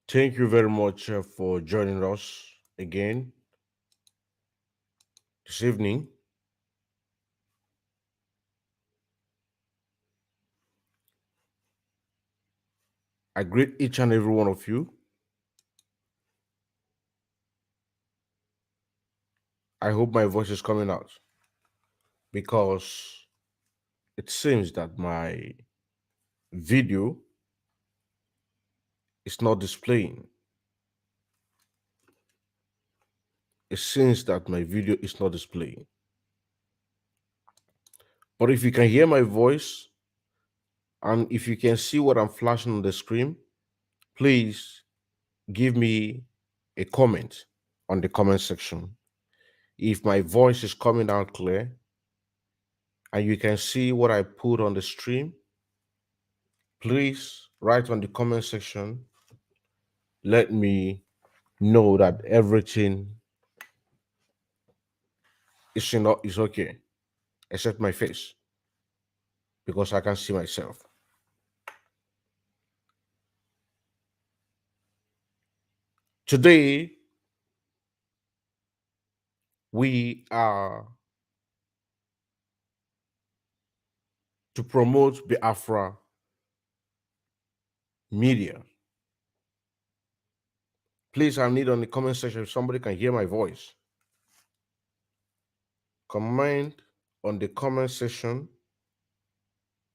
Thank you very much for joining us again this evening. I greet each and every one of you. I hope my voice is coming out because it seems that my video is not displaying. It seems that my video is not displaying. But if you can hear my voice and if you can see what I'm flashing on the screen, please give me a comment on the comment section. If my voice is coming out clear and you can see what I put on the stream, please write on the comment section. Let me know that everything is okay, except my face, because I can see myself. Today, we are to promote Biafra media. Please, I need on the comment section if somebody can hear my voice. Comment on the comment section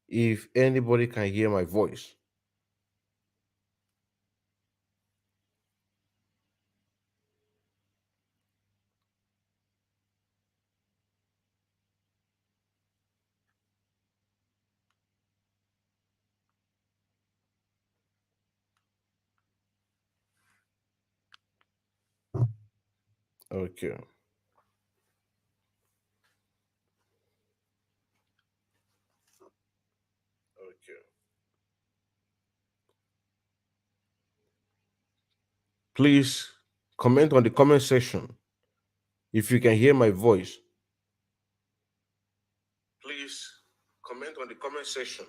if anybody can hear my voice. Okay. Okay. Please comment on the comment section if you can hear my voice. Please comment on the comment section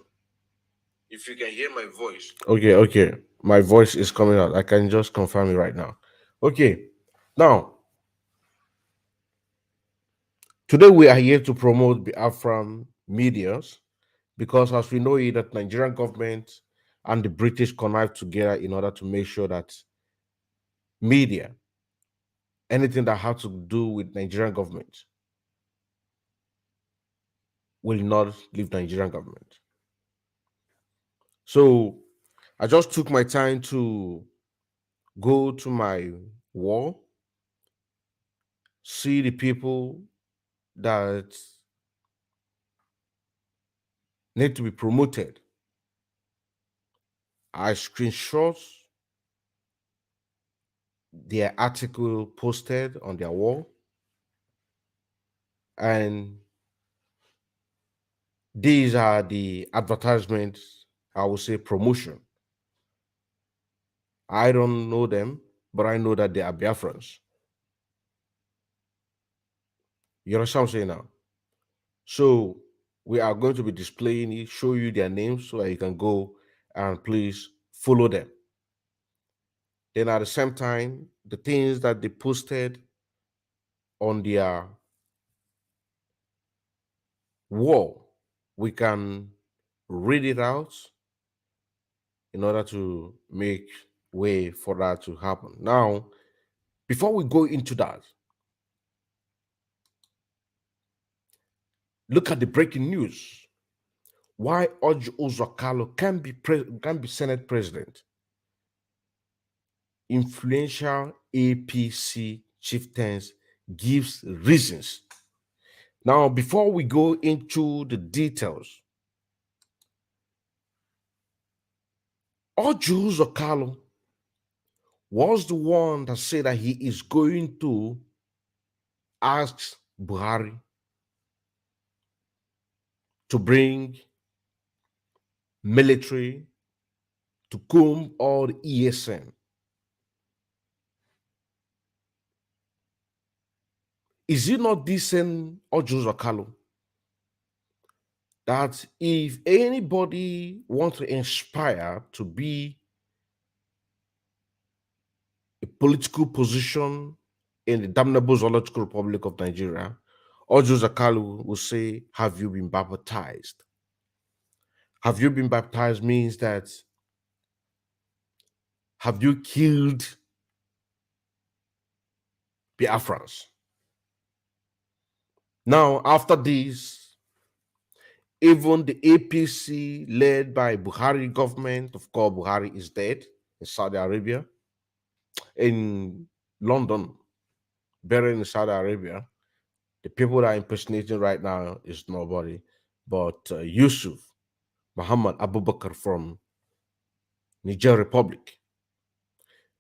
if you can hear my voice. Okay. My voice is coming out. I can just confirm it right now. Okay. Now, today we are here to promote Biafran medias because as we know it, that Nigerian government and the British connived together in order to make sure that media, anything that has to do with Nigerian government, will not leave Nigerian government. So I just took my time to go to my wall, see the people that need to be promoted. I screenshot their article posted on their wall, and these are the advertisements, I would say promotion. I don't know them, but I know that they are Biafrans. You understand what I'm saying now? So we are going to be displaying it, show you their names so that you can go and please follow them. Then at the same time, the things that they posted on their wall, we can read it out in order to make way for that to happen. Now, before we go into that, look at the breaking news. Why Orji Uzokalo can be Senate president? Influential APC chieftains gives reasons. Now, before we go into the details, Orji Uzokalo was the one that said that he is going to ask Buhari to bring military to comb all the ESN. Is it not this same Orji Uzokalo that if anybody wants to inspire to be political position in the damnable zoological republic of Nigeria, Ojo Zakalu will say, have you been baptized? Have you been baptized means that have you killed Biafrans? Now, after this, even the APC led by Buhari government, of course, Buhari is dead in Saudi Arabia, in London, buried in Saudi Arabia. The people that are impersonating right now is nobody but Yusuf Muhammad Abubakar from Niger Republic.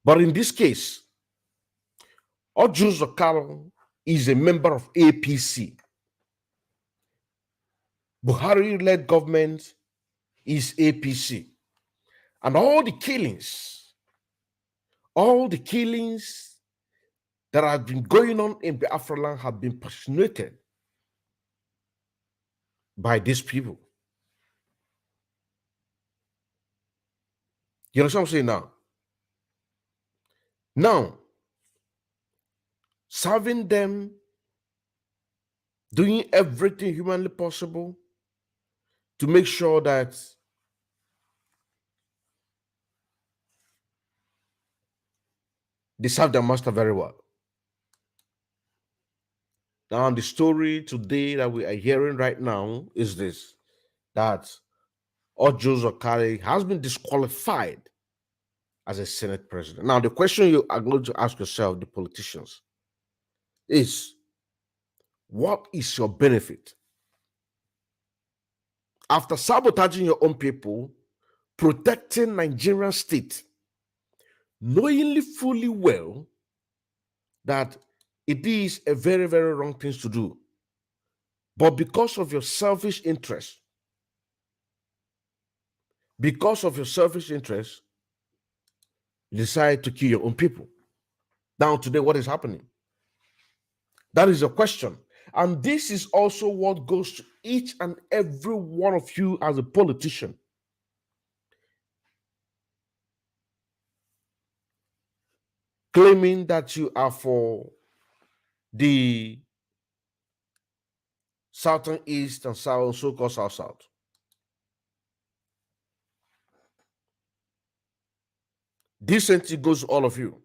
But in this case, Ojo Zakaro is a member of APC. Buhari-led government is APC. And all the killings that have been going on in Biafra land have been personated by these people. You understand what I'm saying now? Now, serving them, doing everything humanly possible to make sure that they serve their master very well. Now, the story today that we are hearing right now is this, that Ojo Zakari has been disqualified as a Senate president. Now, the question you are going to ask yourself, the politicians, is what is your benefit? After sabotaging your own people, protecting Nigerian state, knowingly fully well that it is a very, very wrong thing to do. But because of your selfish interest, you decide to kill your own people. Now, today, what is happening? That is a question. And this is also what goes to each and every one of you as a politician. Claiming that you are for the southern east and south, so-called south. Decency goes to all of you.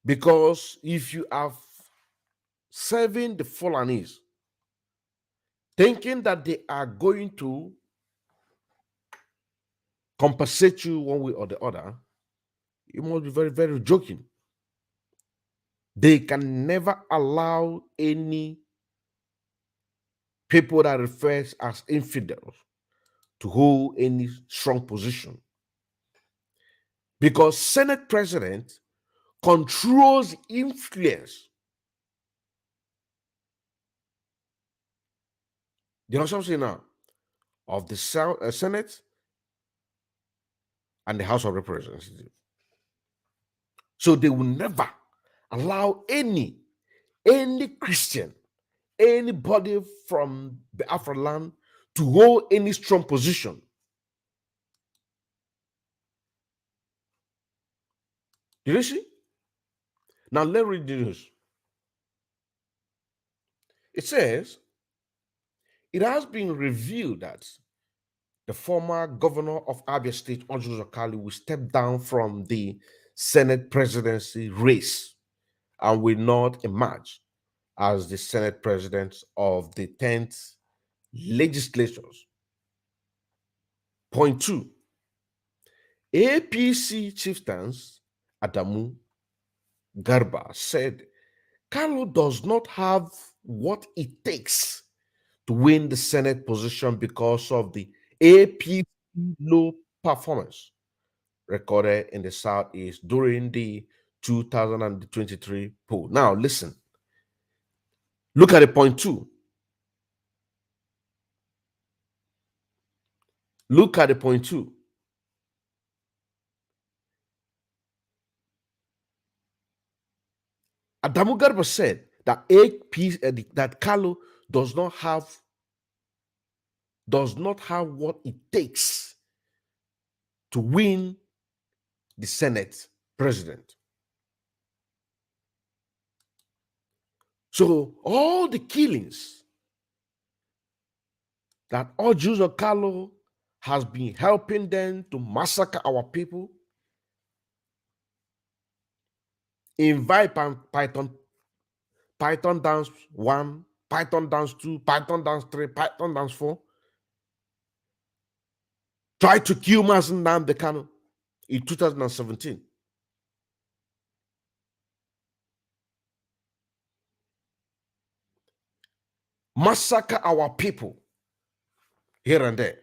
Because if you are serving the Fulanis, thinking that they are going to compensate you one way or the other, you must be very, very joking. They can never allow any people that refers as infidels to hold any strong position. Because Senate president controls influence. You know what I'm saying now? Of the Senate and the House of Representatives. So they will never allow any Christian, anybody from the Afro land to hold any strong position. Did you see? Now let's read the news. It says, it has been revealed that the former governor of Abia State, Ojo Zakali, will step down from the Senate presidency race and will not emerge as the Senate president of the 10th legislatures. Point 2. APC chieftains Adamu Garba said Carlo does not have what it takes to win the Senate position because of the APC low performance recorded in the Southeast during the 2023 poll. Now, listen. Look at the point 2. Look at the point 2. Adamu Garba said that that Carlo does not have what it takes to win the Senate president. So all the killings that Ojus Okalo has been helping them to massacre our people, invite Python dance 1, Python dance 2, Python dance 3, Python dance 4, try to kill Mazen Nnamdi Kanu in 2017. Massacre our people here and there.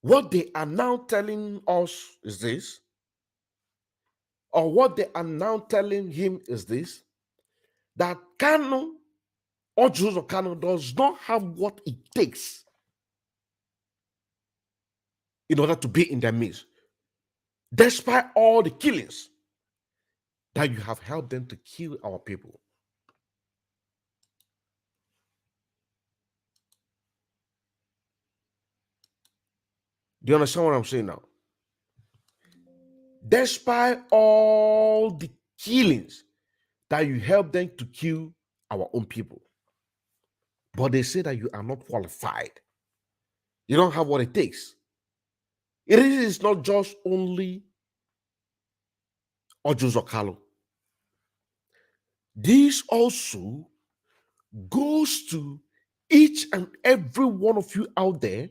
What they are now telling us is this, or what they are now telling him is this, that Kanu or Joseph Kanu does not have what it takes in order to be in their midst, despite all the killings that you have helped them to kill our people. Do you understand what I'm saying now? Despite all the killings that you help them to kill our own people, but they say that you are not qualified. You don't have what it takes. It is not just only Ojo Zokalo. This also goes to each and every one of you out there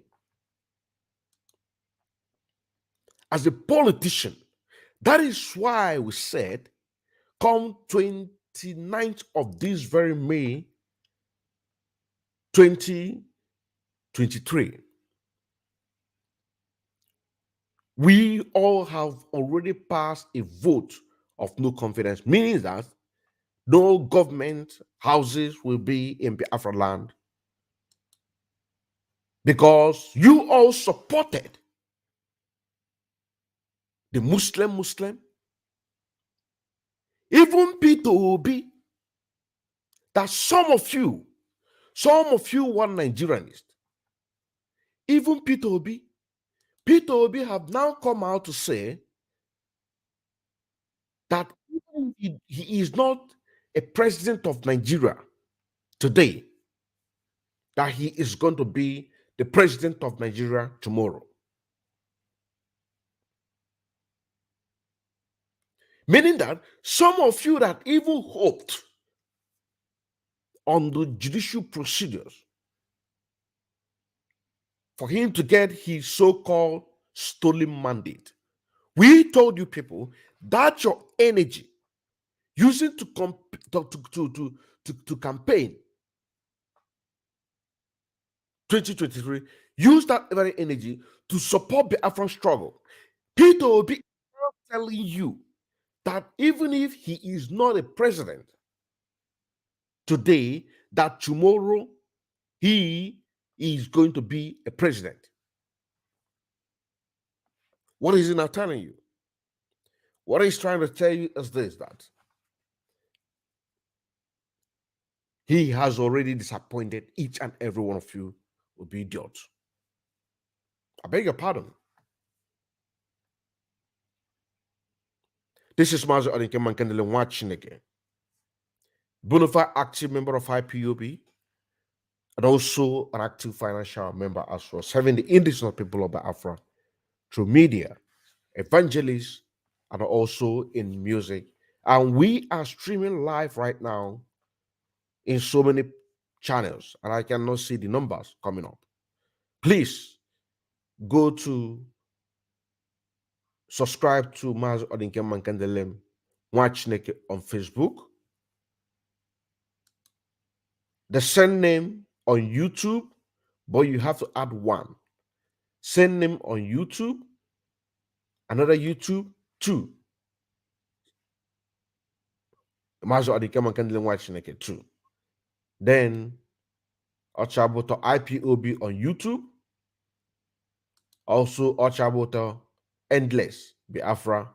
as a politician. That is why we said, come 29th of this very May 2023, we all have already passed a vote of no confidence, meaning that no government houses will be in Biafra land, because you all supported the Muslim, even Peter Obi, that some of you were Nigerians, even Peter Obi have now come out to say that even he is not a president of Nigeria today, that he is going to be the president of Nigeria tomorrow. Meaning that some of you that even hoped on the judicial procedures for him to get his so-called stolen mandate, we told you people that your energy using to campaign 2023, use that very energy to support the Afro struggle. Peter will be telling you that even if he is not a president today, that tomorrow he is going to be a president. What is he not telling you? What he's trying to tell you is this, that he has already disappointed each and every one of you will be idiots. I beg your pardon. This is Mazi Odinke Mankandele watching again. Bonafide active member of IPOB, and also an active financial member as well, serving the indigenous people of Biafra through media, evangelist, and also in music. And we are streaming live right now in so many channels, and I cannot see the numbers coming up. Please go to subscribe to Mazi Odinke Mankandelem Watch Naked on Facebook. The same name on YouTube, but you have to add one. Same name on YouTube, another YouTube, 2. Mazi Odinke Mankandelem Watch Naked 2. Then Ochaboto IPOB on YouTube. Also Ochaboto Endless Biafra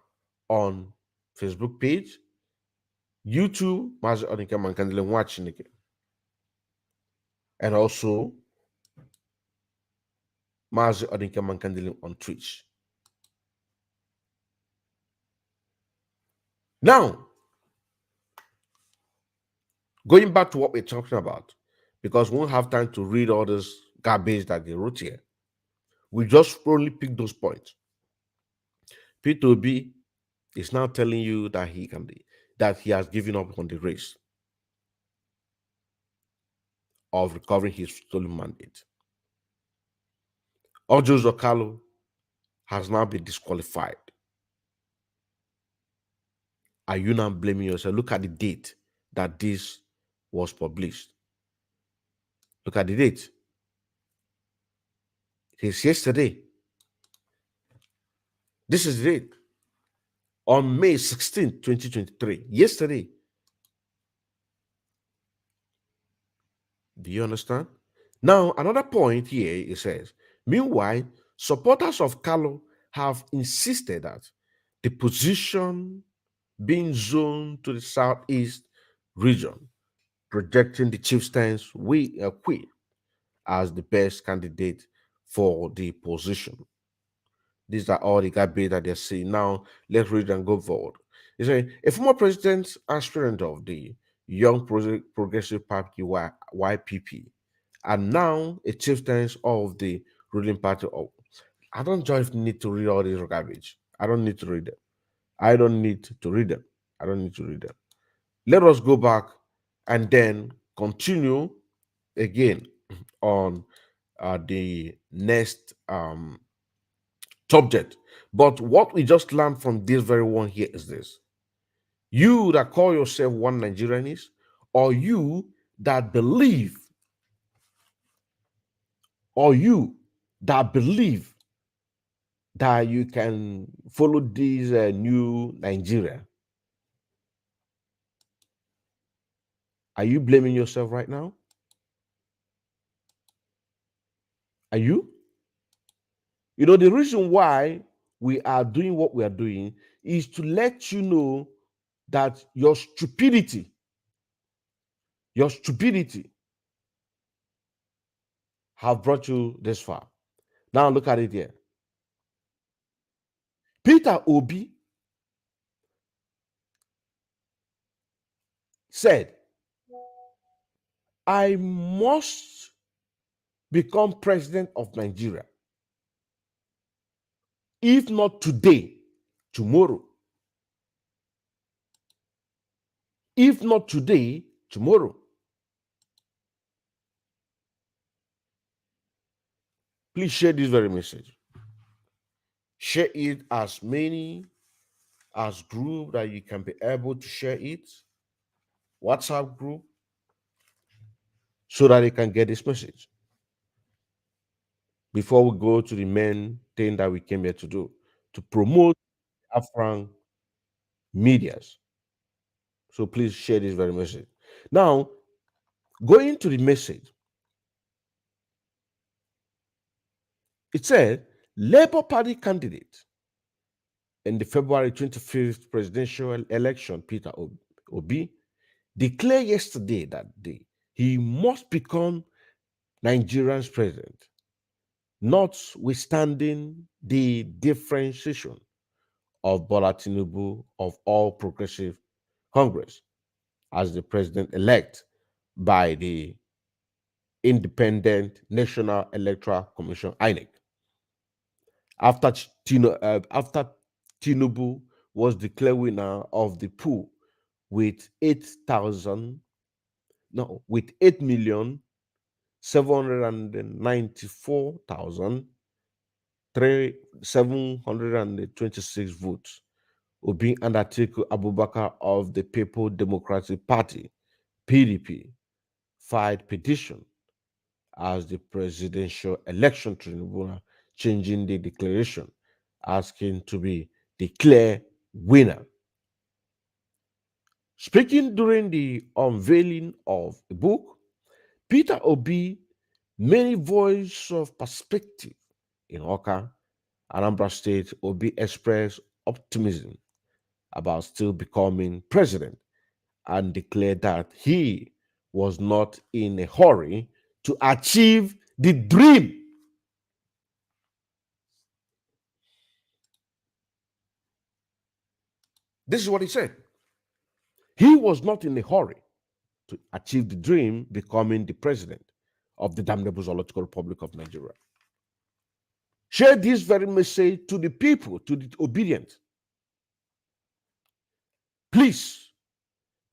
on Facebook page. YouTube, Mazi Odinke Mankandelem Watch Naked. And also Mazi Odinke Mankandelem on Twitch. Now, Going back to what we're talking about, because we won't have time to read all this garbage that they wrote here. We just only pick those points. P2B is now telling you that he has given up on the race of recovering his stolen mandate. Ojo Zokalo has now been disqualified. Are you now blaming yourself? Look at the date that this was published. Look at the date. It's yesterday. This is the date. On May 16th, 2023. Yesterday. Do you understand? Now, another point here, it says, meanwhile, supporters of Carlo have insisted that the position being zoned to the southeast region, projecting the chieftains Queen as the best candidate for the position. These are all the garbage that they're saying. Now, let's read and go forward. He said, a former president aspirant of the Young Progressive Party YPP, and now a chieftain of the ruling party. Oh, I don't just need to read all these garbage. I don't need to read them. I don't need to read them. I don't need to read them. Let us go back and then continue again on the next subject. But what we just learned from this very one here is this: you that call yourself one Nigerianist, or you that believe, or you that believe that you can follow this new Nigeria, are you blaming yourself right now? Are you? You know, the reason why we are doing what we are doing is to let you know that your stupidity have brought you this far. Now look at it here. Peter Obi said, I must become president of Nigeria. If not today, tomorrow. If not today, tomorrow. Please share this very message. Share it as many as group that you can be able to share it. WhatsApp group, so that they can get this message. Before we go to the main thing that we came here to do, to promote Afran medias. So please share this very message. Now, going to the message, it said Labour Party candidate in the February 25th presidential election, Peter Obi, declared yesterday that he must become Nigeria's president, notwithstanding the differentiation of Bola Tinubu of All Progressive Congress as the president-elect by the Independent National Electoral Commission, INEC. After Tinubu was declared winner of the poll with 8,794,726 votes. Obi and Atiku Abubakar of the People Democratic Party, PDP, filed petition as the Presidential Election Tribunal, changing the declaration, asking to be declared winner. Speaking during the unveiling of the book, Peter Obi made a voice of perspective in Oka, Anambra State. Obi expressed optimism about still becoming president and declared that he was not in a hurry to achieve the dream. This is what he said. He was not in a hurry to achieve the dream, becoming the president of the damnable Zoological Republic of Nigeria. Share this very message to the people, to the obedient. Please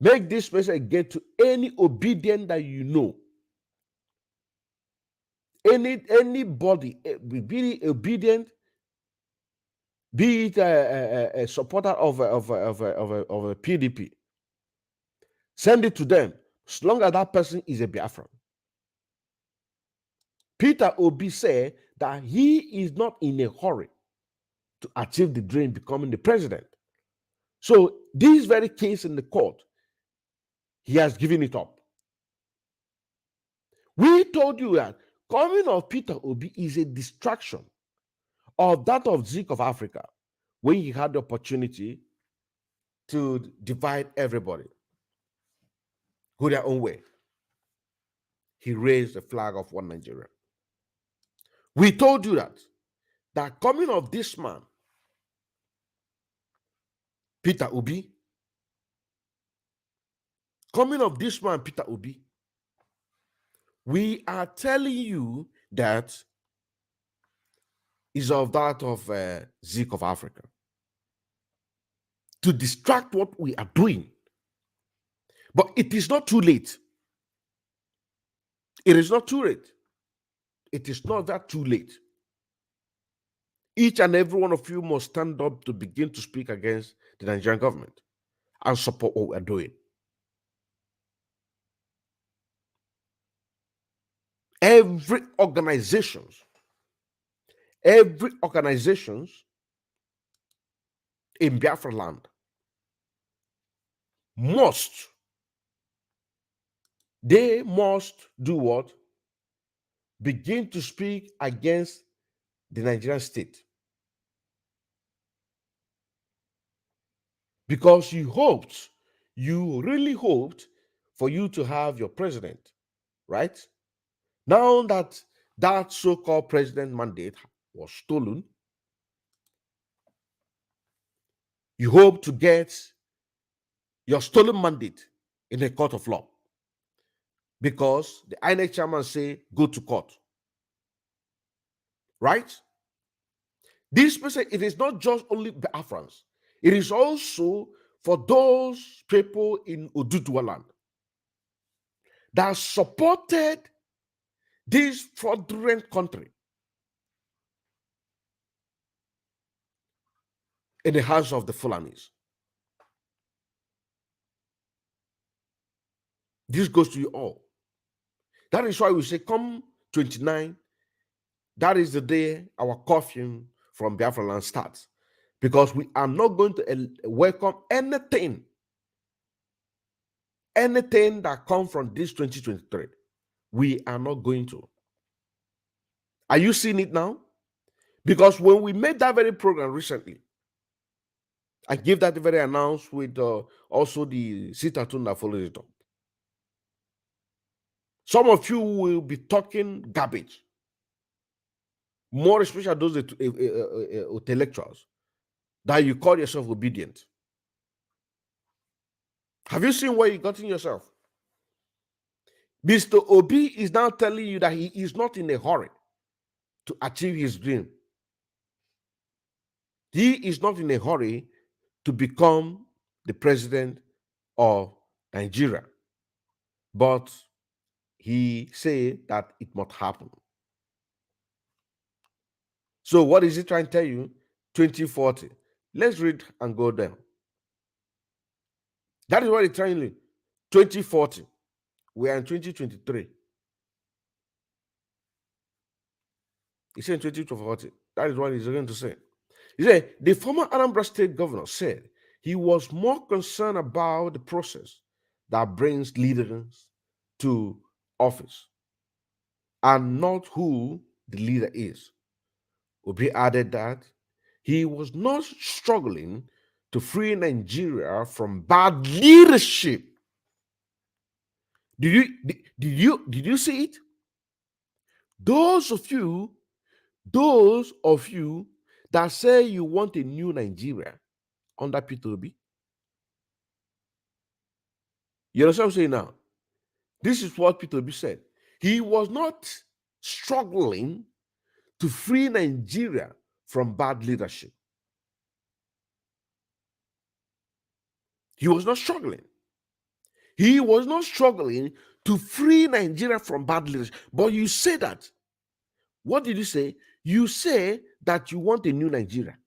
make this message get to any obedient that you know. Anybody, be obedient, be it a supporter of a PDP. Send it to them, as long as that person is a Biafran. Peter Obi said that he is not in a hurry to achieve the dream, becoming the president. So this very case in the court, he has given it up. We told you that coming of Peter Obi is a distraction of that of Zeke of Africa, when he had the opportunity to divide everybody, go their own way. He raised the flag of one Nigeria. We told you that coming of this man, Peter Obi, coming of this man, Peter Obi, we are telling you that is of that of Zeke of Africa, to distract what we are doing. But it is not too late. It is not too late. It is not that too late. Each and every one of you must stand up to begin to speak against the Nigerian government and support what we're doing. Every organizations in Biafra land must do what? Begin to speak against the Nigerian state. Because you really hoped for you to have your president, right? Now that that so-called president mandate was stolen, you hope to get your stolen mandate in a court of law, because the INEC chairman say go to court, right? This person, it is not just only Biafrans, it is also for those people in Oduduwa land that supported this fraudulent country in the hands of the Fulanis. This goes to you all. That is why we say, come 29, that is the day our curfew from Biafra land starts. Because we are not going to welcome anything that comes from this 2023. We are not going to. Are you seeing it now? Because when we made that very program recently, I gave that very announcement with also the sit-at-home that follows it up. Some of you will be talking garbage, more especially those intellectuals that you call yourself obedient. Have you seen where you got in yourself? Mr. Obi is now telling you that he is not in a hurry to achieve his dream. He is not in a hurry to become the president of Nigeria, but he said that it must happen. So what is he trying to tell you? 2040. Let's read and go down. That is what he's trying to do. 2040. We are in 2023. He said 2040. That is what he's going to say. He said, the former Anambra State governor said he was more concerned about the process that brings leaders to office and not who the leader is. Obi added that he was not struggling to free Nigeria from bad leadership. Did you see it? Those of you that say you want a new Nigeria under Peter Obi, you understand what I'm saying now? This is what Peter B said. He was not struggling to free Nigeria from bad leadership. He was not struggling. He was not struggling to free Nigeria from bad leadership. But you say that. What did you say? You say that you want a new Nigeria.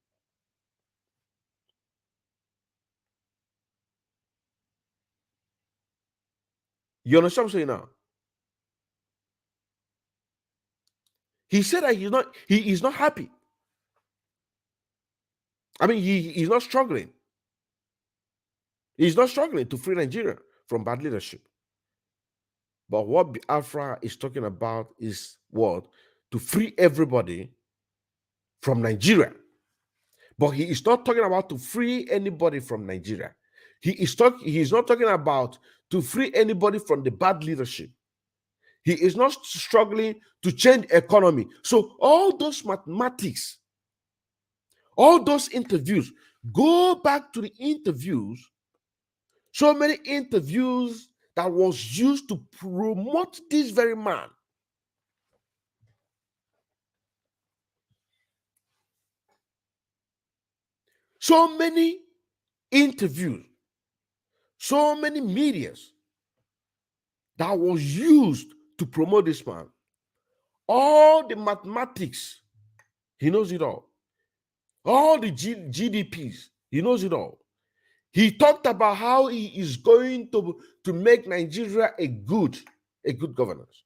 You understand what I'm saying now? He said that he is not happy. I mean, he's not struggling. He's not struggling to free Nigeria from bad leadership. But what Biafra is talking about is what? To free everybody from Nigeria. But he is not talking about to free anybody from Nigeria. He is not talking about to free anybody from the bad leadership. He is not struggling to change economy. So all those mathematics, all those interviews, go back to the interviews. So many interviews that was used to promote this very man. So many interviews, so many medias that was used to promote this man. All the mathematics, he knows it all. All the GDPs, he knows it all. He talked about how he is going to make Nigeria a good governance.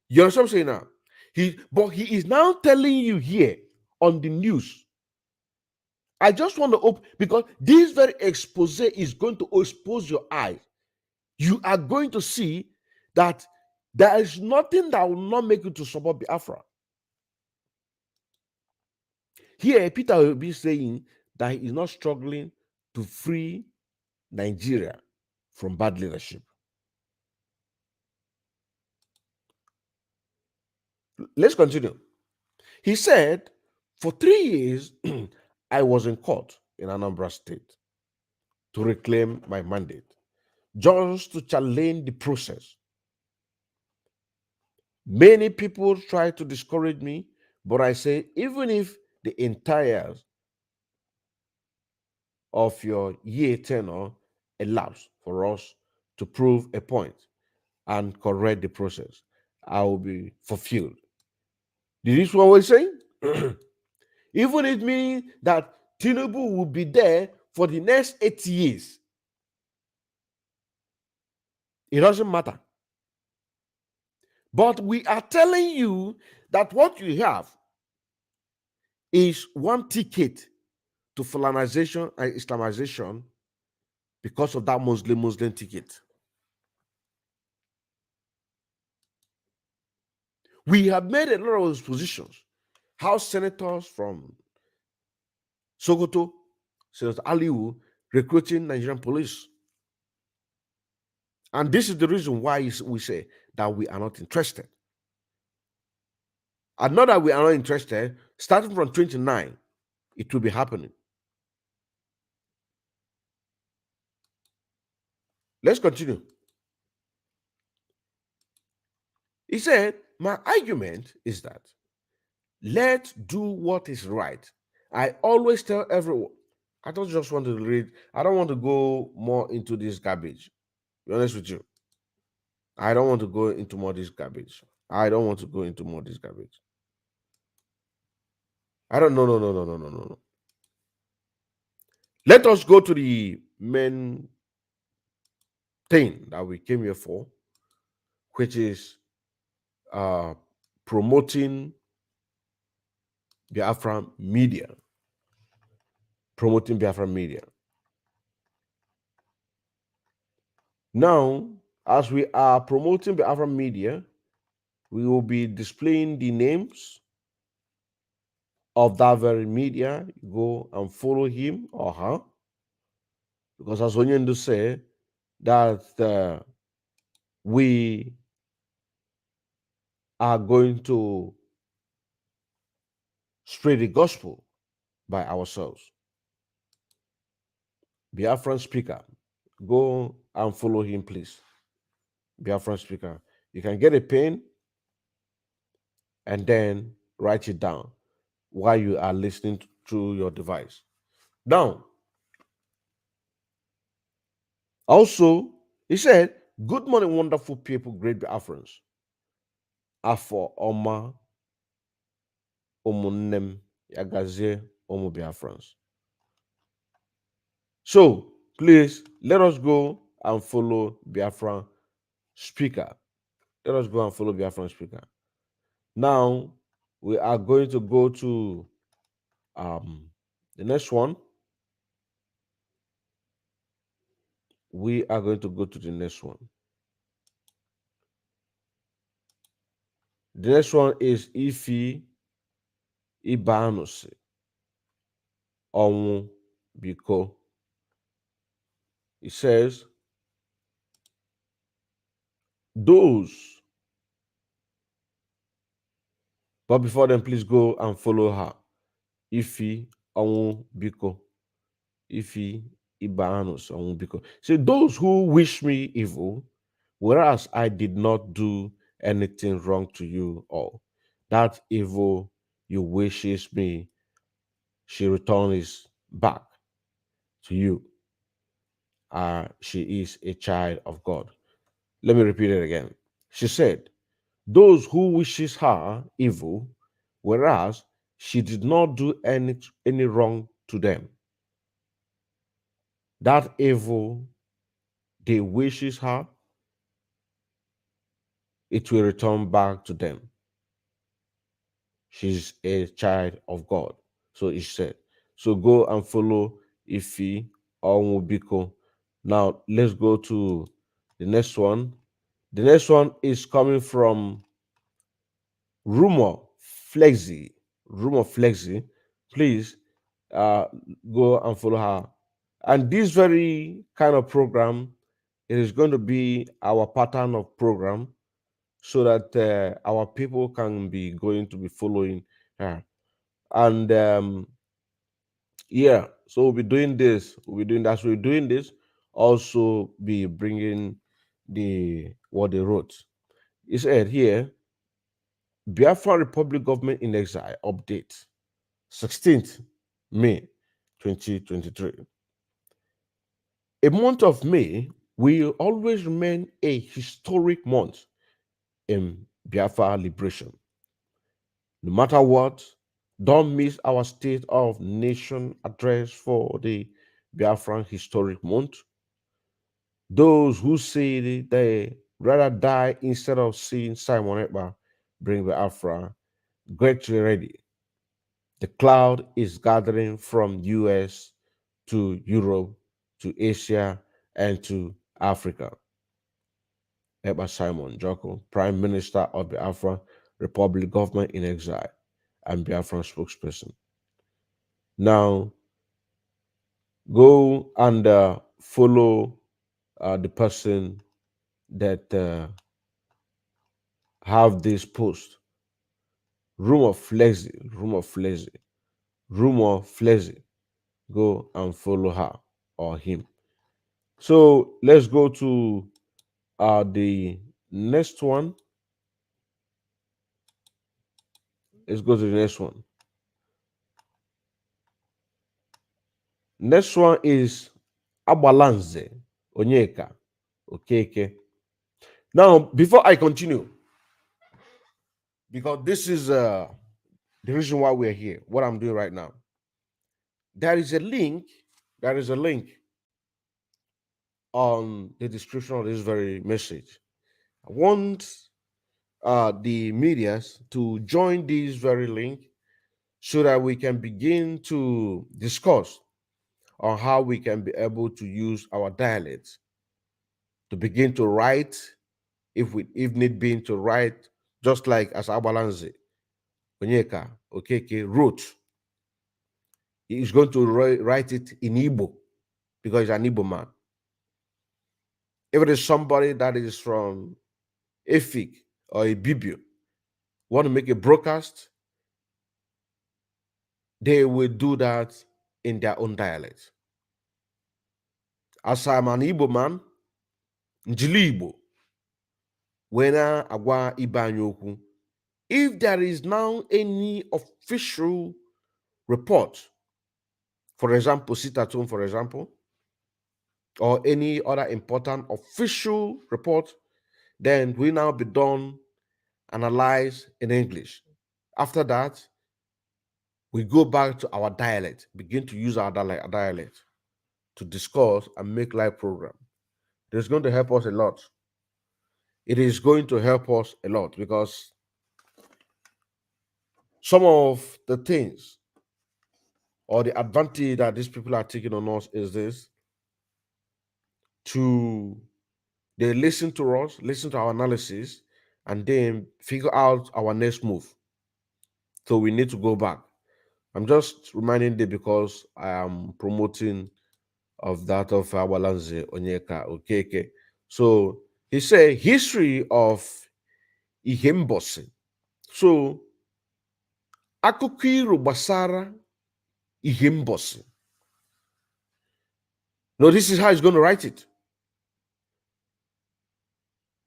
You understand what I'm saying now? But he is now telling you here on the news. I just want to open, because this very expose is going to expose your eyes. You are going to see that there is nothing that will not make you to support Biafra. Here, Peter will be saying that he is not struggling to free Nigeria from bad leadership. Let's continue. He said, for 3 years, I was in court in Anambra State to reclaim my mandate, just to challenge the process. Many people try to discourage me, but I say, even if the entire of your year tenure elapsed for us to prove a point and correct the process, I will be fulfilled. Did you see what we're saying? Even it means that Tinubu will be there for the next 8 years. It doesn't matter. But we are telling you that what you have is one ticket to Fulanization and Islamization because of that Muslim ticket. We have made a lot of those positions. House senators from Sokoto, Senator Aliu, recruiting Nigerian police. And this is the reason why we say that we are not interested. And not that we are not interested, starting from 29, it will be happening. Let's continue. He said, my argument is that let's do what is right. I always tell everyone, I don't just want to read, I don't want to go more into this garbage. Be honest with you. I don't want to go into more this garbage. I don't want to go into more this garbage. I don't know, no. Let us go to the main thing that we came here for, which is promoting Biafra media. Promoting Biafra media. Now, as we are promoting Biafra media, we will be displaying the names of that very media. Go and follow him or her. Because as Onyendo said, that we are going to spread the gospel by ourselves. Biafran speaker, go and follow him, please. Biafran speaker. You can get a pen and then write it down while you are listening through your device. Now, also, he said, "Good morning, wonderful people, great Biafrans. Afọ Oma Omunem Yagazie Omu Biafrans." So, please let us go and follow Biafran speaker. Let us go and follow Biafran speaker. Now, we are going to go to the next one. We are going to go to the next one. The next one is Ifi Ibanose Onwu Biko. It says, those, but before then, please go and follow her. Ifi Onwu Biko. Ifi Ibanose Onwu Biko. Say, those who wish me evil, whereas I did not do anything wrong to you all, that evil you wishes me, she returns back to you. She is a child of God. Let me repeat it again. She said, those who wishes her evil, whereas she did not do any wrong to them, that evil they wishes her, it will return back to them. She's a child of God. So he said. So go and follow Ifi Onwubiko. Now let's go to the next one. The next one is coming from Rumor Flexi. Rumor Flexi. Please uh, go and follow her. And this very kind of program, it is going to be our pattern of program so that our people can be going to be following her. And yeah, so we'll be doing this. We'll be doing that. So we're doing this. Also, be bringing the what they wrote. It said here, Biafra Republic Government in Exile update, 16th May 2023. A month of May will always remain a historic month in Biafra liberation. No matter what, don't miss our State of Nation address for the Biafran Historic Month. Those who say they rather die instead of seeing Simon Ekpa bring Biafra, get ready. The cloud is gathering from US to Europe to Asia and to Africa. Ekpa Simon Joko, Prime Minister of Biafra Republic Government in Exile and Biafran spokesperson. Now, go and follow the person that have this post. Rumor Flexi, Rumor Flexi, Rumor Flexi. Go and follow her or him. So let's go to the next one. Let's go to the next one. Next one is Abalanze Onyeka Okeke. Now, before I continue, because this is the reason why we're here, what I'm doing right now. There is a link, there is a link on the description of this very message. I want the medias to join this very link so that we can begin to discuss on how we can be able to use our dialects to begin to write, if need be, to write just like as Abalanze Onyeka Okeke wrote. He's going to write it in Igbo because he's an Igbo man. If it is somebody that is from Efik or Ibibio, want to make a broadcast, they will do that in their own dialect. As I'm an Igbo man, Njili Igbo, when agwa ibanyoku, if there is now any official report, for example, sit at home, for example, or any other important official report, then we now be done, analyze in English. After that, we go back to our dialect, begin to use our dialect to discuss and make live program. It is going to help us a lot. It is going to help us a lot because some of the things or the advantage that these people are taking on us is this: to they listen to us, listen to our analysis, and then figure out our next move. So we need to go back. I'm just reminding them because I am promoting of that of Awalanze Onyeka Okeke. So he said history of Ihembosi. So akụkọ iro gbasara Ihembosi. No, this is how he's going to write it.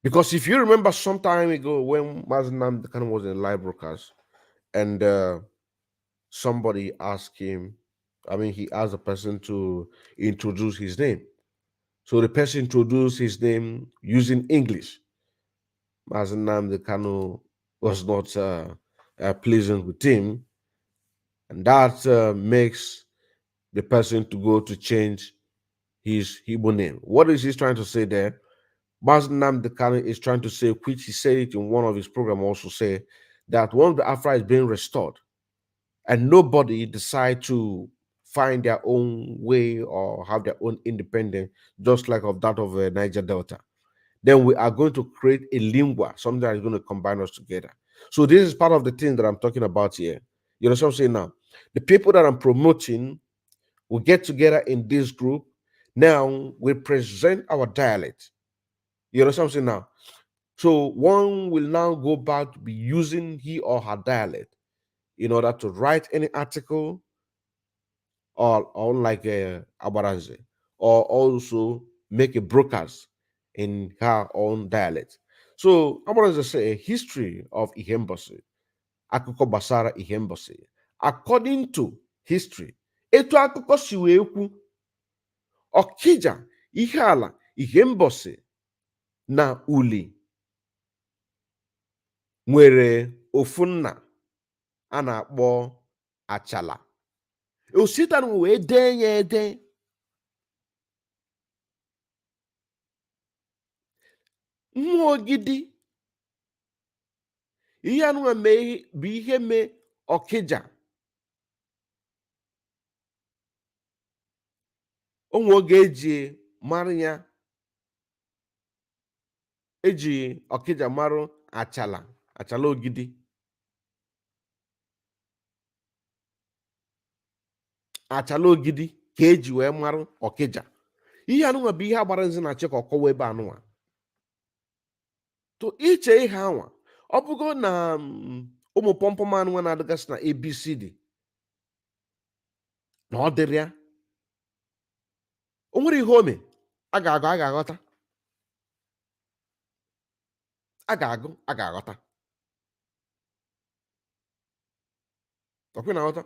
Because if you remember some time ago when Maznam kind of was in a live broadcast and somebody asked him, I mean, he asked the person to introduce his name. So the person introduced his name using English. Mazinam the Kano was not pleasant with him, and that makes the person to go to change his Hebrew name. What is he trying to say there? Mazinam the Kano is trying to say, which he said it in one of his programs, also say that once the Afra is being restored, and nobody decide to find their own way or have their own independence, just like of that of Niger Delta, then we are going to create a lingua, something that is going to combine us together. So this is part of the thing that I'm talking about here. You know what I'm saying now? The people that I'm promoting will get together in this group. Now we present our dialect. You know what I'm saying now? So one will now go back to be using he or her dialect in order to write any article or like Abaranze, or also make a broadcast in her own dialect. So Abaranze say a history of Ihembosi, akụkọ gbasara Ihembosi. According to history, etu akụkọ si wee kwu, Okija, Ihiala, Ihembosi na Uli nwere ofu nna a na-akpọ Achala. Ositan wee dee ya ede. Nwa Ogidi, ihe anụnwa bụ ihe mee Okija. Onwe oge eji mara ya, eji Okija marụ Achala, Achala Ogidi. Achala Ogidi ka eji wee marụ Okija. Ihe anụnwa bụ ihe agbara nzi na chịka ọkọwa ebe anụnwa. To iche ihe anwa, ọ bụgo na ụmụ pọmpọm anụnwa na-adịgasị na ABCD na ọ dịrị ya, o nwere ihe ome a ga-agụ, a ga-aghọta, a ga-agụ, a ga-aghọta. Ọkwe na-aghọta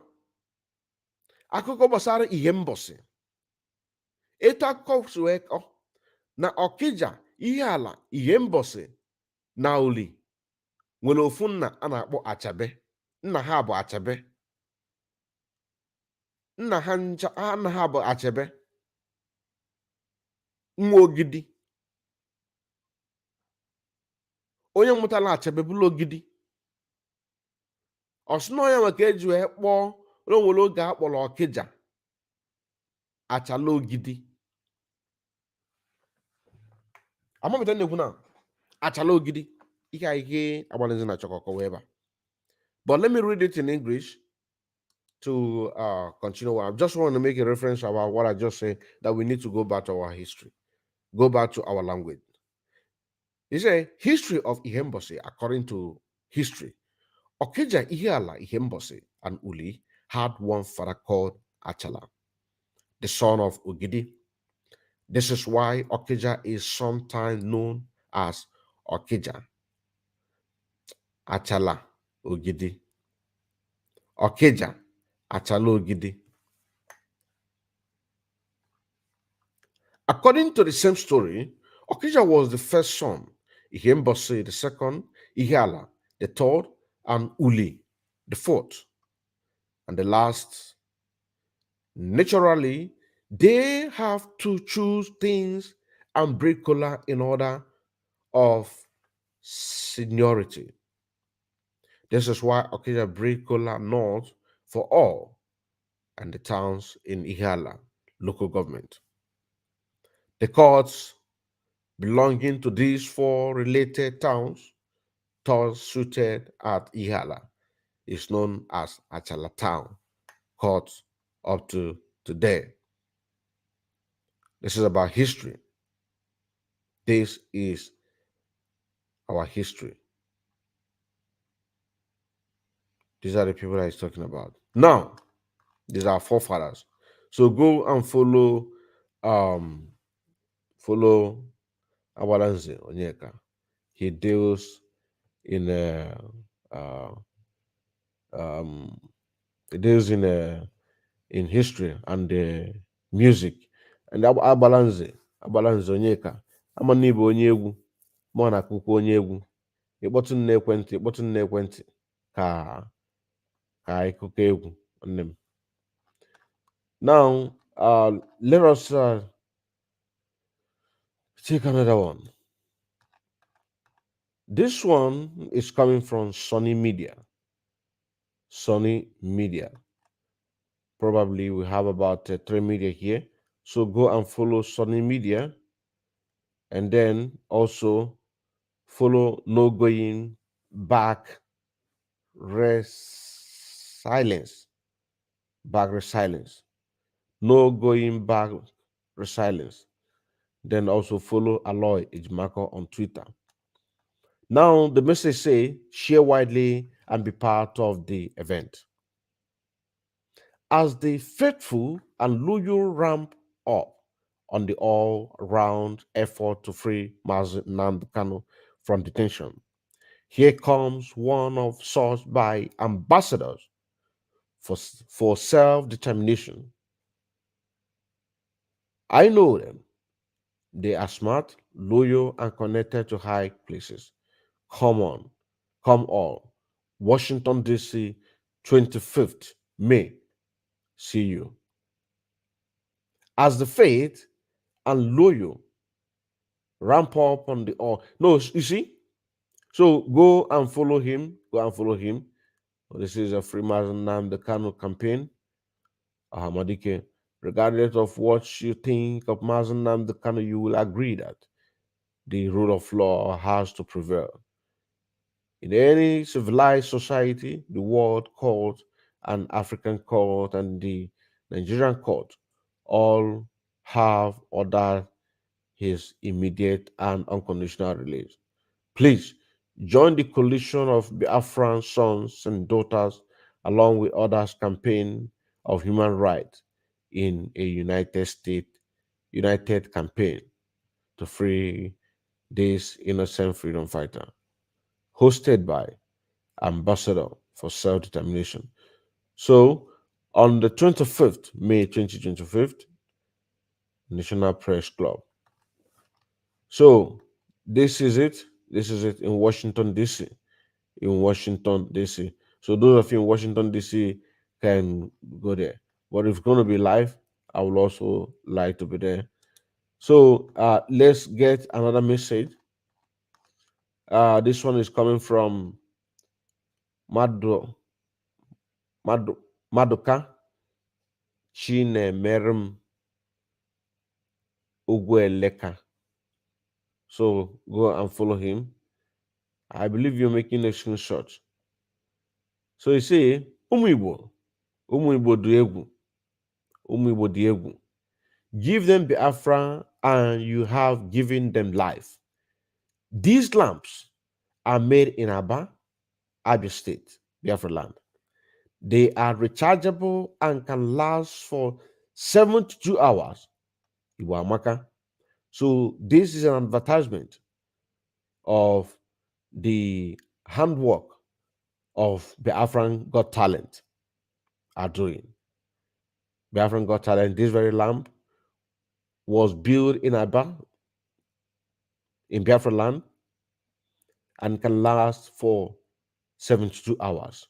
akụkọ gbasara Ihembosi. Etu akụkọ si wee kọ na Okija, Ihiala, Ihembosi na Uli nwere ofu nna a na-akpọ Achabe. Nna ha bụ Achabe. Nna ha bụ Achabe. Nwa Ogidi. Onye mụtara Achabe bụrụ Ogidi. Ọsụnọ ya maka eji wee kpọọ onwere oge a kpọrọ Okija Achala Ogidi. Amapụta na-ekwu na Achala Ogidi. Ihe agbanezi na chọkọkọ wee ebe. But let me read it in English to continue. I just want to make a reference about what I just said, that we need to go back to our history, go back to our language. He said, history of Ihembosi, according to history, Okija, Ihiala, Ihembosi, and Uli had one father called Achala, the son of Ogidi. This is why Okija is sometimes known as Okija, Achala Ogidi. Okija, Achala Ogidi. According to the same story, Okija was the first son, Ihembose the second, Ihiala the third, and Uli the fourth. And the last, naturally, they have to choose things and break cola in order of seniority. This is why Okija break cola north for all and the towns in Ihiala local government. The courts belonging to these four related towns, thus suited at Ihiala, is known as Achala Town Court up to today. This is about history. This is our history. These are the people that he's talking about. Now, these are forefathers. So go and um follow Awalanze Onyeka. He deals in uh um he deals in history and music. And Abalanze Onyeka. Ama n'ibu onye egwu, ma na akwụkwọ onye egwu. Ịkpọtụ nne ekwentị, ịkpọtụ nne ekwentị ka ka anyị kụkọ egwu nne m. Now, let us take another one. This one is coming from Sunny Media. Sunny Media. Probably we have about 3 media here. So go and follow Sunny Media, and then also follow No Going Back Resilience. Back Resilience. No Going Back Resilience. Then also follow Aloy Ejimako on Twitter. Now the message say share widely and be part of the event. As the faithful and loyal ramp up on the all-round effort to free Mazi Nnamdi Kanu from detention, here comes one of such by ambassadors for self-determination. I know them. They are smart, loyal, and connected to high places. Come on, come all. Washington, D.C., 25th May. See you. As the faith and loyal ramp up on the all. No, you see? So go and follow him. Go and follow him. This is a Freemason the Kano campaign. Ahamadike. Regardless of what you think of Mazen the Kano, you will agree that the rule of law has to prevail. In any civilized society, the world court and African court and the Nigerian court all have ordered his immediate and unconditional release. Please join the coalition of Biafran sons and daughters along with others campaign of human rights in a united campaign to free this innocent freedom fighter, hosted by Ambassador for Self-Determination. So on the 25th May 2025, National Press Club. So this is it. This is it in Washington, D.C. In Washington, D.C. So those of you in Washington, D.C. can go there. But if it's going to be live, I will also like to be there. So let's get another message. This one is coming from Mado, Madoka Chinemerem Ugweleka. So go and follow him. I believe you're making a screenshot. So you see, Umibo Diegu, Umibo Diegu. Give them Biafra and you have given them life. These lamps are made in Abia State, Biafra land. They are rechargeable and can last for 72 hours. Iwamaka. So this is an advertisement of the handwork of Biafran Got Talent are doing. Biafran Got Talent, this very lamp was built in Aba, in Biafra land, and can last for 72 hours.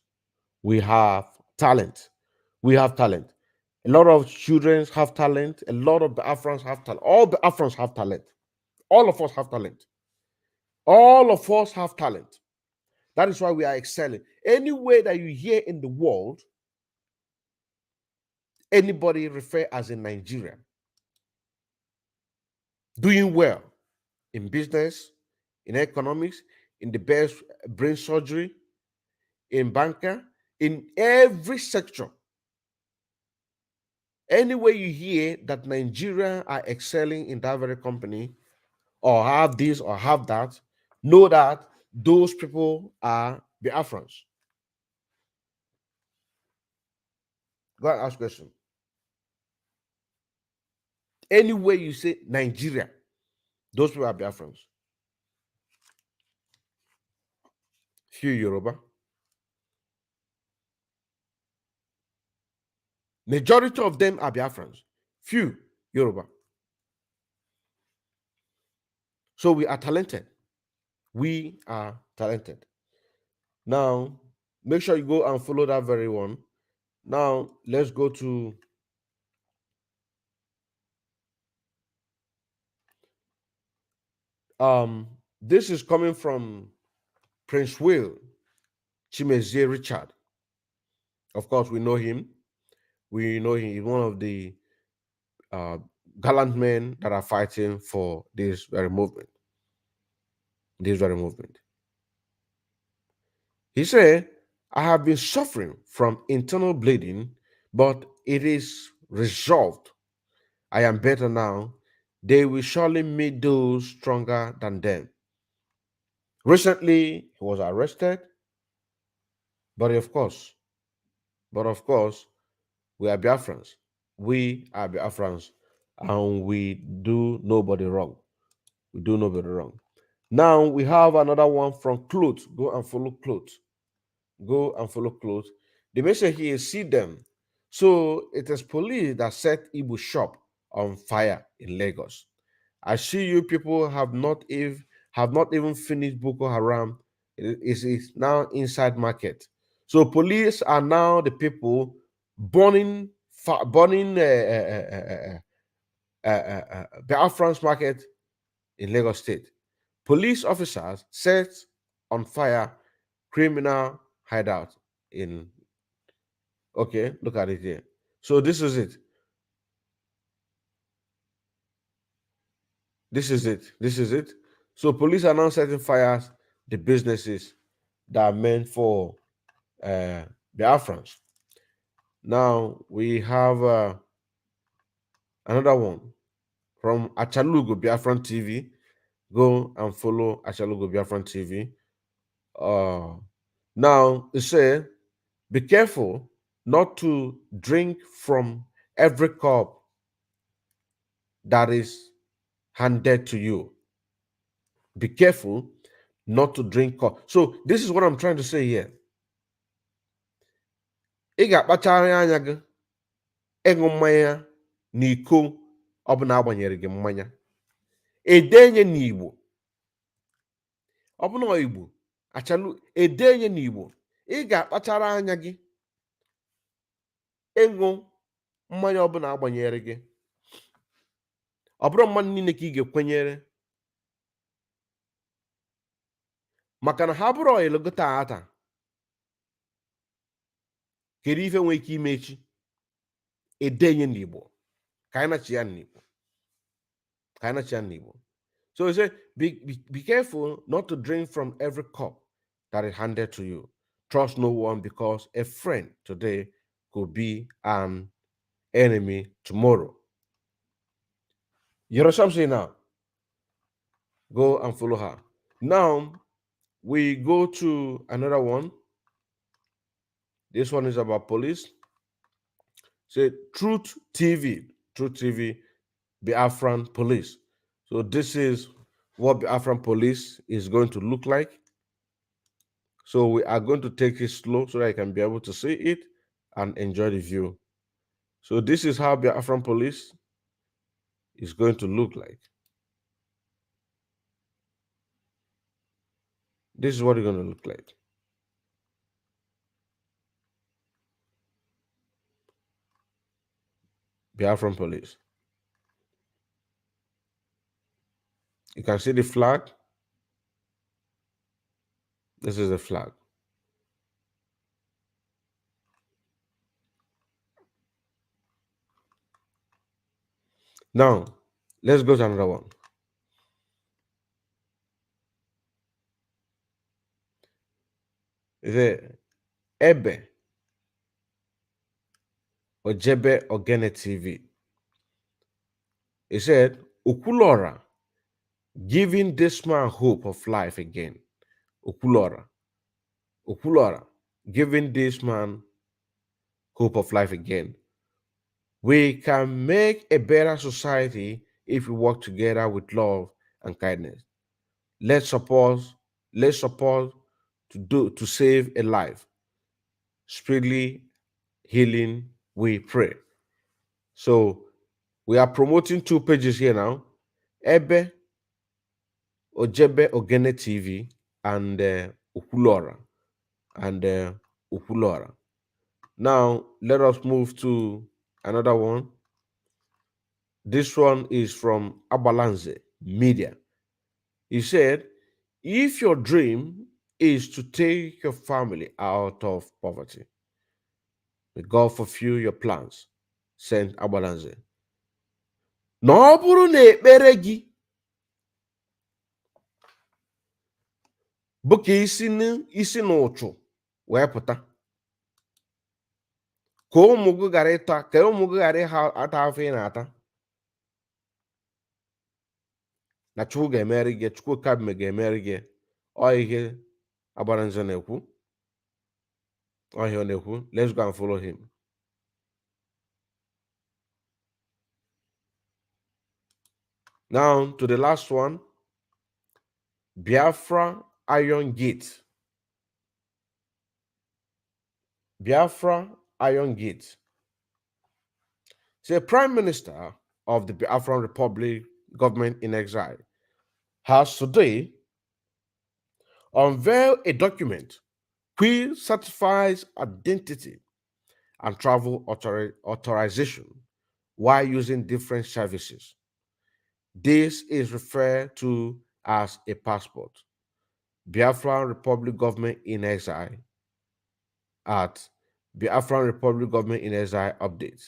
We have talent. We have talent. A lot of children have talent. A lot of Biafrans have talent. All Biafrans have talent. All of us have talent. All of us have talent. That is why we are excelling. Any way that you hear in the world, anybody refer as in Nigeria, doing well in business, in economics, in the best brain surgery, in banker, in every sector. Anywhere you hear that Nigeria are excelling in that very company, or have this or have that, know that those people are Biafrans. Go and ask a question. Anywhere you say Nigeria, those people are Biafrans. Few Yoruba. Majority of them are Biafrans. Few Yoruba. So we are talented. We are talented. Now, make sure you go and follow that very one. Now, let's go to this is coming from Prince Will Chimezie Richard. Of course, we know him. We know him. He's one of the gallant men that are fighting for this very movement. This very movement. He said, I have been suffering from internal bleeding, but it is resolved. I am better now. They will surely meet those stronger than them. Recently, he was arrested, but of course, we are Biafrans. We are Biafrans, and we do nobody wrong. We do nobody wrong. Now we have another one from Clothes. Go and follow Clothes. Go and follow Clothes. The message here is see them. So it is police that set Ibu shop on fire in Lagos. I see you people have not even finished Boko Haram. It is now inside market. So police are now the people burning Biafran's market in Lagos State. Police officers set on fire criminal hideout in. Okay, look at it here. So this is it. This is it. This is it. So police are now setting fires the businesses that are meant for Biafrans. Now we have another one from Achalugo Biafran TV. Go and follow Achalugo Biafran TV. Now it says, be careful not to drink from every cup that is handed to you. Be careful not to drink cup. So this is what I'm trying to say here. Ị ga-akpachara anya gị ịṅụ mmanya n'iko ọbụla agbanyere gị mmanya. Edenye n'Igbo. Ọbụna Igbo achalu edenye n'Igbo. Ị ga-akpachara anya gị ịṅụ mmanya ọbụla agbanyere gị. Ọ bụrụ mmadụ niile ka ị ga-ekwenyere. Maka na ha bụrụ ọyịlụ ata kedu ife nwere ike ime echi. Edenye n'Igbo ka anyị nachi ya n'Igbo. So he said, be careful not to drink from every cup that is handed to you. Trust no one, because a friend today could be an enemy tomorrow. You know what I'm saying now? Go and follow her. Now we go to another one. This one is about police. Say Truth TV, Biafran police. So this is what Biafran police is going to look like. So we are going to take it slow so that I can be able to see it and enjoy the view. So this is how Biafran police is going to look like. This is what it's going to look like. Biafran police. You can see the flag. This is the flag. Now, let's go to another one. The Ebe Ojebe Ogene TV. He said, Ukulora, giving this man hope of life again. Ukulora. Ukulora, giving this man hope of life again. We can make a better society if we work together with love and kindness. Let's support, let's support to save a life. Speedily healing, we pray. So we are promoting two pages here now. Ebe Ojebe Ogene TV and Ukulora. And Ukulora. Now let us move to another one. This one is from Abalanze Media. He said, if your dream is to take your family out of poverty, may God fulfill your plans, sent Abalanze. Na ọ bụrụ na ekpere gị bụ ka isi n'ụchụ wee pụta, ka ụmụ gị ghara ịta ka ụmụ gị ghara ata afọ ị na-ata, na Chukwu ga-emeri gị, Chukwu kabime ga-emeri gị. Ọ ihe Abalanze na-ekwu. Ọ ihe ọ na-ekwu. Let's go and follow him. Now to the last one. Biafra Iron Gate. Biafra Iron Gate. The Prime Minister of the Biafran Republic, government in exile, has today unveiled a document which certifies identity and travel authorization while using different services. This is referred to as a passport. Biafran Republic government in exile at Biafran Republic government in exile update.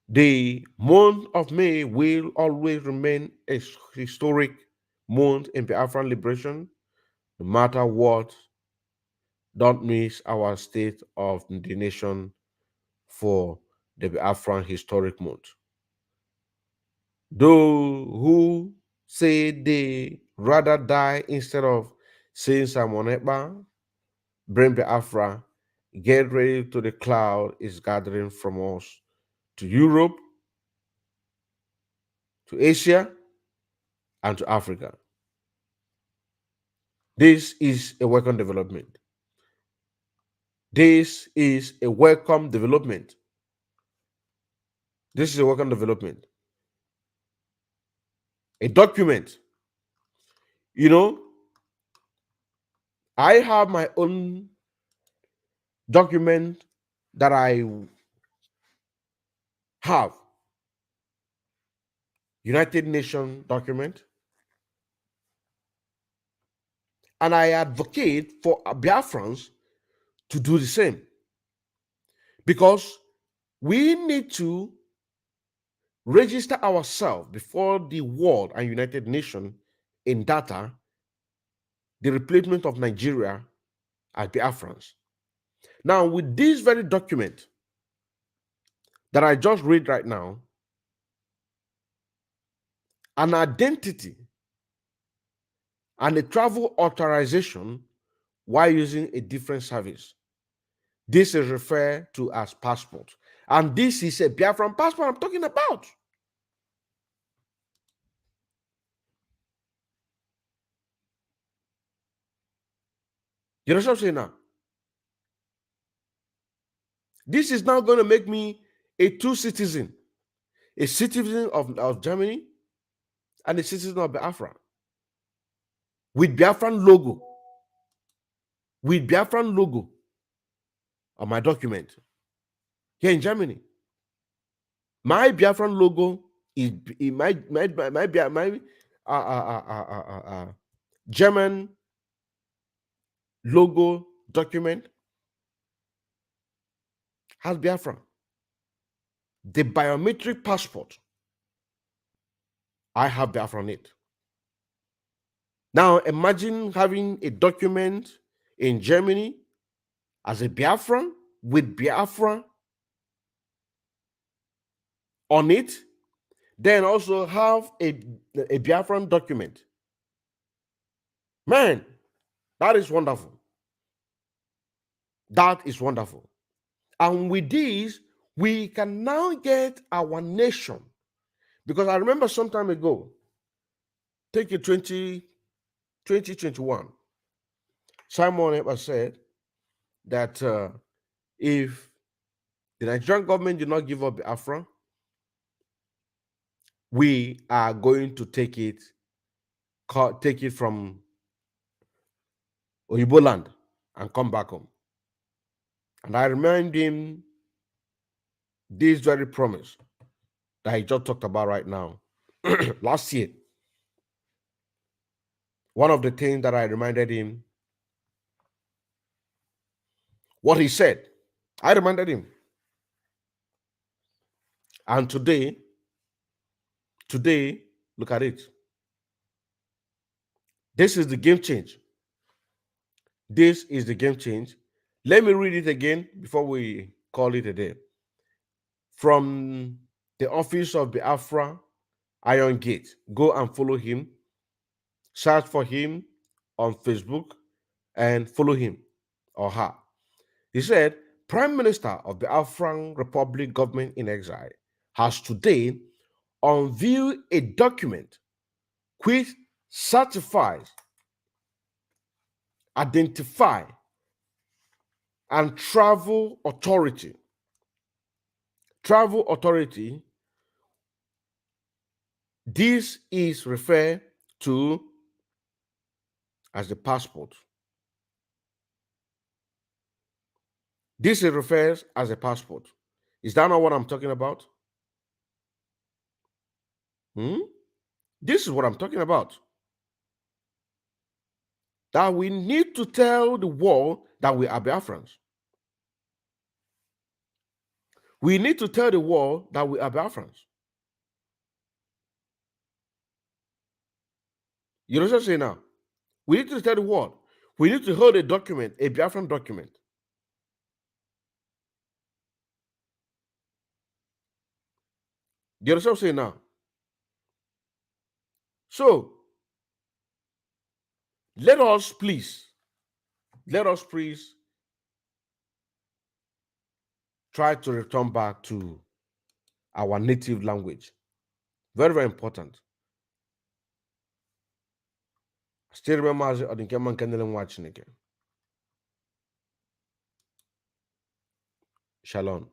The month of May will always remain a historic month in Biafran liberation, no matter what. Don't miss our state of the nation for the Biafran historic month. Those who say they rather die instead of saying Simon Ekpa, bring Biafra, get ready to the cloud is gathering from us to Europe, to Asia, and to Africa. This is a welcome development. This is a welcome development. This is a welcome development. A document. You know, I have my own document that I have. United Nations document. And I advocate for Biafrans to do the same. Because we need to register ourselves before the world and United Nations in data, the replacement of Nigeria as Biafrans. Now, with this very document that I just read right now, an identity and a travel authorization while using a different service. This is referred to as passport. And this is a Biafran passport I'm talking about. You understand what I'm saying now? This is now going to make me a two citizen, a citizen of Germany and a citizen of Biafra with Biafran logo, on my document here in Germany. My Biafran logo is my German logo document has Biafra. The biometric passport, I have Biafra on it. Now imagine having a document in Germany as a Biafran with Biafra on it, then also have a Biafran document. Man, that is wonderful. That is wonderful. And with this, we can now get our nation. Because I remember some time ago, take it 2021, Simon Eber said that if the Nigerian government did not give up Biafra, we are going to take it from Oyibo land and come back home. And I remind him this very promise that he just talked about right now. Last year, one of the things that I reminded him, what he said, I reminded him. And today, look at it. This is the game change. This is the game change. Let me read it again before we call it a day. From the office of Biafra Iron Gate, go and follow him. Search for him on Facebook and follow him or her. He said, Prime Minister of the Afran Republic government in exile has today unveiled a document which certifies, identify, and travel authority. Travel authority, this is referred to as the passport. This is refers as a passport. Is that not what I'm talking about? This is what I'm talking about. That we need to tell the world that we are Biafrans. We need to tell the world that we are Biafrans. You know what I'm saying now? We need to tell the world. We need to hold a document, a Biafran document. You know what I'm saying now? So, let us please try to return back to our native language. Very, very important. Still remember as Odinkeman Kenelen watching again. Shalom.